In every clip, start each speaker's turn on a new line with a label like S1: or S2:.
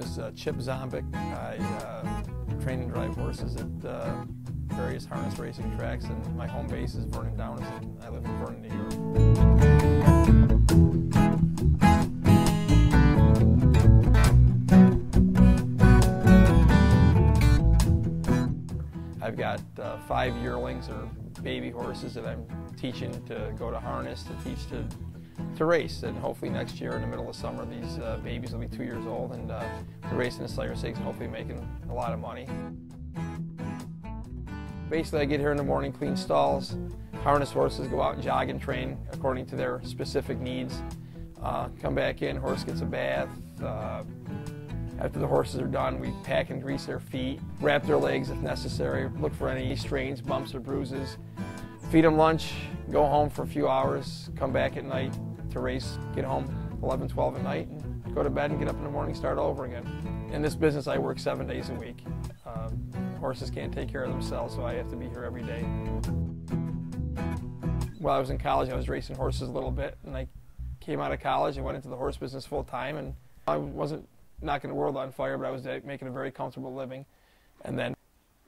S1: is Chip Zombick. I train and drive horses at various harness racing tracks, and my home base is Vernon Downs, and I live in Vernon, New York. I've got 5 yearlings or baby horses that I'm teaching to go to harness, to teach to race, and hopefully next year in the middle of summer these babies will be 2 years old and they're racing the Slayer Stakes and hopefully making a lot of money. Basically I get here in the morning, clean stalls, harness horses, go out and jog and train according to their specific needs. Come back in, horse gets a bath. After the horses are done, we pack and grease their feet, wrap their legs if necessary, look for any strains, bumps or bruises, feed them lunch, go home for a few hours, come back at night to race, get home 11, 12 at night, and go to bed and get up in the morning, start over again. In this business, I work 7 days a week. Horses can't take care of themselves, so I have to be here every day. While I was in college, I was racing horses a little bit, and I came out of college and went into the horse business full time, and I wasn't knocking the world on fire, but I was making a very comfortable living. And then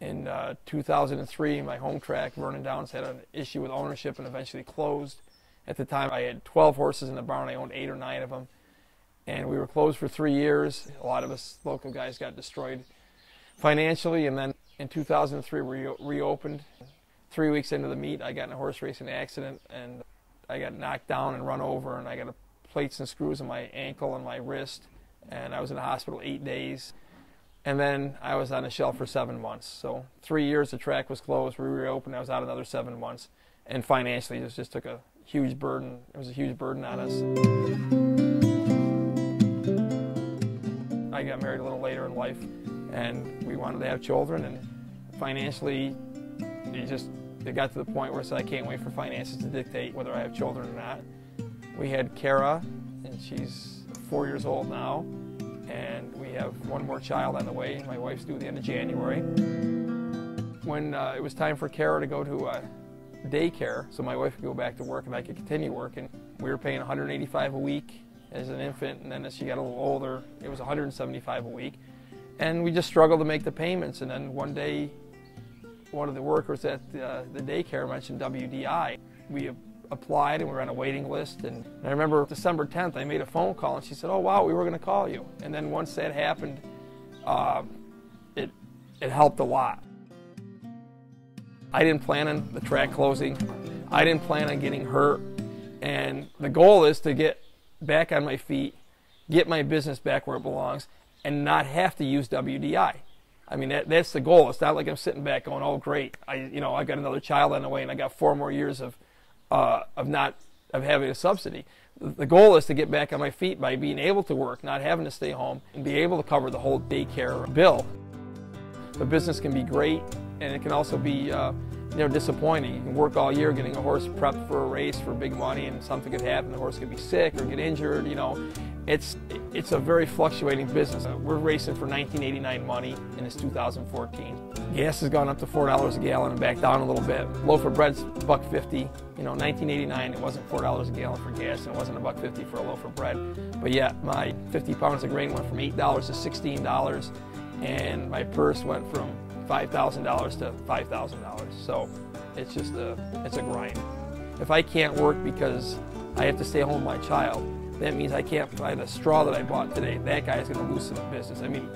S1: in 2003, my home track, Vernon Downs, had an issue with ownership and eventually closed. At the time, I had 12 horses in the barn. I owned 8 or 9 of them. And we were closed for 3 years. A lot of us local guys got destroyed financially. And then in 2003, we reopened. 3 weeks into the meet, I got in a horse racing accident, and I got knocked down and run over, and I got plates and screws in my ankle and my wrist. And I was in the hospital 8 days. And then I was on the shelf for 7 months. So 3 years the track was closed, we reopened, I was out another 7 months. And financially it just took a huge burden. It was a huge burden on us. I got married a little later in life, and we wanted to have children, and financially it got to the point where I said I can't wait for finances to dictate whether I have children or not. We had Kara, and she's 4 years old now. And we have 1 more child on the way. My wife's due the end of January. When it was time for Kara to go to daycare, so my wife could go back to work and I could continue working, we were paying $185 a week as an infant, and then as she got a little older, it was $175 a week. And we just struggled to make the payments, and then one day, one of the workers at the daycare mentioned WDI. We applied and we were on a waiting list, and I remember December 10th I made a phone call and she said, "Oh wow, we were going to call you." And then once that happened, it helped a lot. I didn't plan on the track closing. I didn't plan on getting hurt, and the goal is to get back on my feet, get my business back where it belongs, and not have to use WDI. I mean, that's the goal. It's not like I'm sitting back going, "Oh great, I got another child on the way and I got 4 more years of having a subsidy." The goal is to get back on my feet by being able to work, not having to stay home, and be able to cover the whole daycare bill. The business can be great, and it can also be disappointing. You can work all year getting a horse prepped for a race for big money, and something could happen. The horse could be sick or get injured. It's a very fluctuating business. We're racing for 1989 money, and it's 2014. Gas has gone up to $4 a gallon and back down a little bit. Loaf of bread's $1.50. 1989 it wasn't $4 a gallon for gas, and it wasn't $1.50 for a loaf of bread. But yet my 50 pounds of grain went from $8 to $16, and my purse went from $5,000 to $5,000. So it's a grind. If I can't work because I have to stay home with my child, that means I can't buy the straw that I bought today. That guy's going to lose some business. I mean,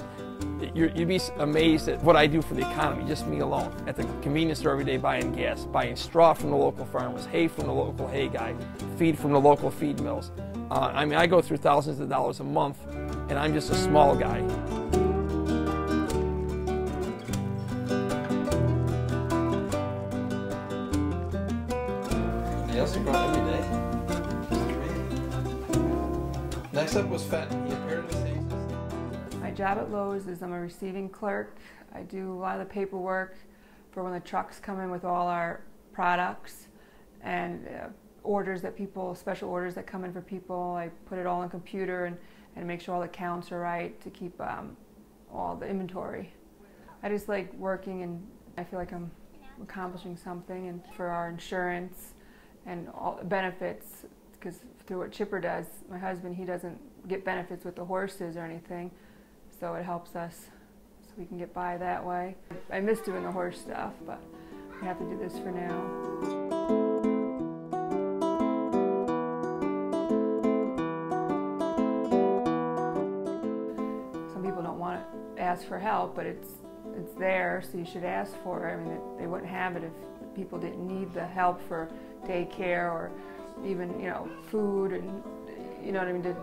S1: you'd be amazed at what I do for the economy, just me alone. At the convenience store every day buying gas, buying straw from the local farmers, hay from the local hay guy, feed from the local feed mills. I mean, I go through thousands of dollars a month, and I'm just a small guy. Yes, you go every day. Next up was Fenton. He appeared in the States.
S2: My job at Lowe's is I'm a receiving clerk. I do a lot of the paperwork for when the trucks come in with all our products and orders that special orders that come in for people. I put it all on a computer and make sure all the counts are right to keep all the inventory. I just like working, and I feel like I'm accomplishing something. And for our insurance and all the benefits, because through what Chipper does, my husband, he doesn't get benefits with the horses or anything. so it helps us so we can get by that way. I miss doing the horse stuff, but we have to do this for now. Some people don't want to ask for help, but it's there, so you should ask for it. I mean, they wouldn't have it if people didn't need the help for daycare or even, food and, you know what I mean, to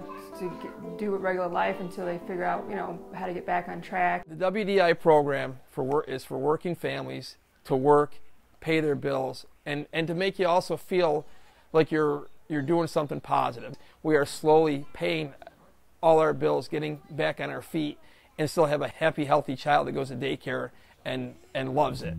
S2: do a regular life until they figure out, how to get back on track.
S1: The WDI program is for working families to work, pay their bills, and to make you also feel like you're doing something positive. We are slowly paying all our bills, getting back on our feet, and still have a happy, healthy child that goes to daycare and loves it.